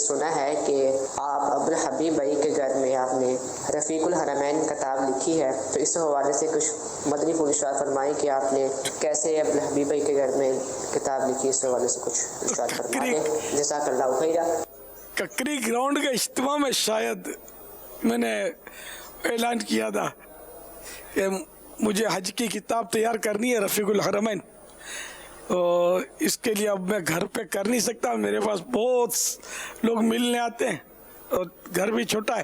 سنا ہے کہ آپ عبدالحبیب بھائی کے گھر میں آپ نے رفیق الحرمین کتاب لکھی ہے، تو اس حوالے سے کچھ مدنی پھول ارشاد فرمائیں کہ آپ نے کیسے عبدالحبیب بھائی کے گھر میں کتاب لکھی، اس حوالے سے کچھ ارشاد فرما دیں، جزاک اللہ خیرہ۔ ککری گراؤنڈ کے اجتماع میں شاید میں نے اعلان کیا تھا کہ مجھے حج کی کتاب تیار کرنی ہے رفیق الحرمین، اور اس کے لیے اب میں گھر پہ کر نہیں سکتا، میرے پاس بہت لوگ ملنے آتے ہیں اور گھر بھی چھوٹا ہے،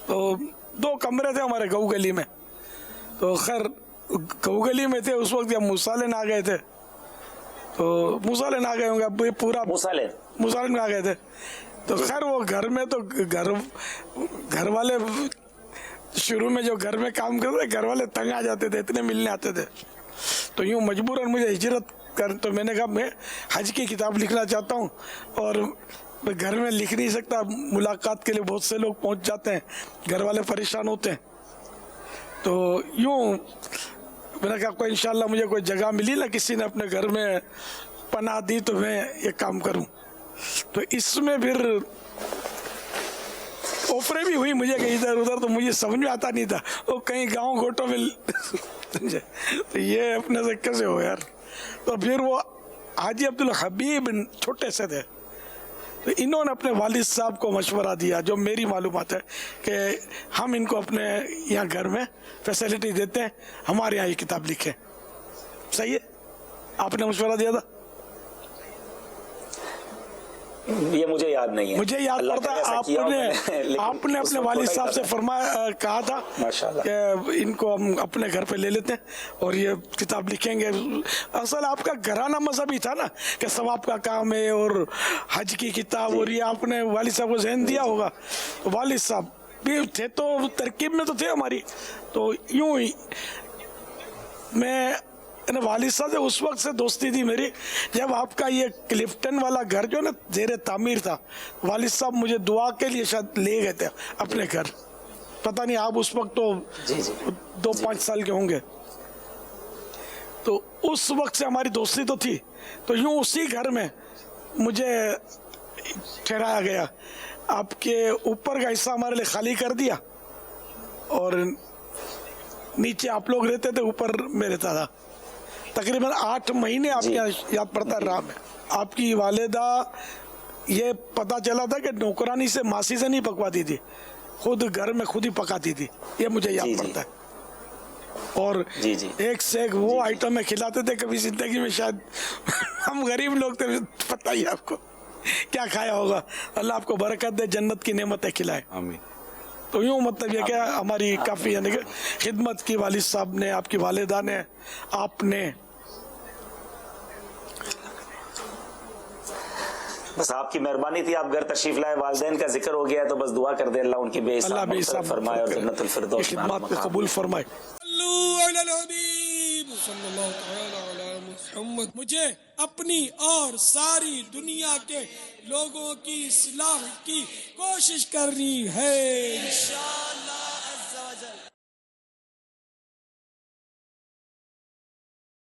تو 2 کمرے تھے ہمارے گؤ گلی میں، تو خیر گؤ گلی میں تھے اس وقت، جب موسالین آ گئے تھے، تو موسالین آ گئے ہوں گے، اب پورا موسالین میں آ گئے تھے، تو خیر وہ گھر میں تو گھر والے شروع میں جو گھر میں کام کرتے گھر والے تنگ آ جاتے تھے، اتنے ملنے آتے تھے، تو یوں مجبوراً مجھے ہجرت تو میں نے کہا میں حج کی کتاب لکھنا چاہتا ہوں، اور میں گھر میں لکھ نہیں سکتا، ملاقات کے لیے بہت سے لوگ پہنچ جاتے ہیں، گھر والے پریشان ہوتے ہیں، تو یوں میں نے کہا کوئی انشاءاللہ مجھے کوئی جگہ ملی نا، کسی نے اپنے گھر میں پناہ دی تو میں یہ کام کروں، تو اس میں پھر اوپرے بھی ہوئی مجھے کہ ادھر ادھر، تو مجھے سمجھ میں آتا نہیں تھا، وہ کہیں گاؤں گھوٹوں میں تو یہ اپنے سے کیسے ہو یار، تو پھر وہ حاجی عبدالحبیب چھوٹے سے تھے، تو انہوں نے اپنے والد صاحب کو مشورہ دیا، جو میری معلومات ہے کہ ہم ان کو اپنے یہاں گھر میں فیسلٹی دیتے ہیں، ہمارے یہاں یہ کتاب لکھیں، صحیح ہے، آپ نے مشورہ دیا تھا؟ یہ مجھے یاد نہیں ہے، مجھے یاد پڑتا ہے آپ نے اپنے والد صاحب سے کہا تھا کہ ان کو ہم اپنے گھر پہ لے لیتے ہیں اور یہ کتاب لکھیں گے، اصل آپ کا گھرانہ مذہبی تھا نا کہ ثواب کا کام ہے اور حج کی کتاب، اور یہ آپ نے والد صاحب کو ذہن دیا ہوگا، والد صاحب بھی تھے تو ترکیب میں تو تھے ہماری، تو یوں ہی میں والد صاحب سے اس وقت سے دوستی تھی میری، جب آپ کا یہ کلفٹن والا گھر جو نا زیر تعمیر تھا، والد صاحب مجھے دعا کے لیے شاید لے گئے تھے اپنے گھر، پتہ نہیں آپ اس وقت تو 2-5 سال کے ہوں گے، تو اس وقت سے ہماری دوستی تو تھی، تو یوں اسی گھر میں مجھے ٹھہرایا گیا، آپ کے اوپر کا حصہ ہمارے لیے خالی کر دیا، اور نیچے آپ لوگ رہتے تھے، اوپر میں رہتا تھا، تقریباً 8 مہینے آپ کے یاد پڑتا رہا میں۔ آپ کی والدہ یہ پتا چلا تھا کہ نوکرانی سے ماسی سے نہیں پکواتی تھی، خود گھر میں خود ہی پکاتی تھی، یہ مجھے یاد پڑتا ہے، اور ایک سے ایک وہ آئٹم میں کھلاتے تھے، کبھی زندگی میں شاید ہم غریب لوگ تھے، پتہ ہی آپ کو کیا کھایا ہوگا، اللہ آپ کو برکت دے، جنت کی نعمتیں کھلائے، آمین۔ تو یوں مطلب یہ کہ ہماری کافی یعنی کہ خدمت کی والد صاحب نے، آپ کی والدہ نے، آپ نے، بس آپ کی مہربانی تھی، آپ گھر تشریف لائے، والدین کا ذکر ہو گیا ہے تو بس دعا کر دے اللہ ان کی بے حساب فرمائے اور جنت الفردوس میں خدمات کو قبول فرمائے۔ مجھے اپنی اور ساری دنیا کے لوگوں کی اصلاح کی کوشش کرنی ہے انشاءاللہ۔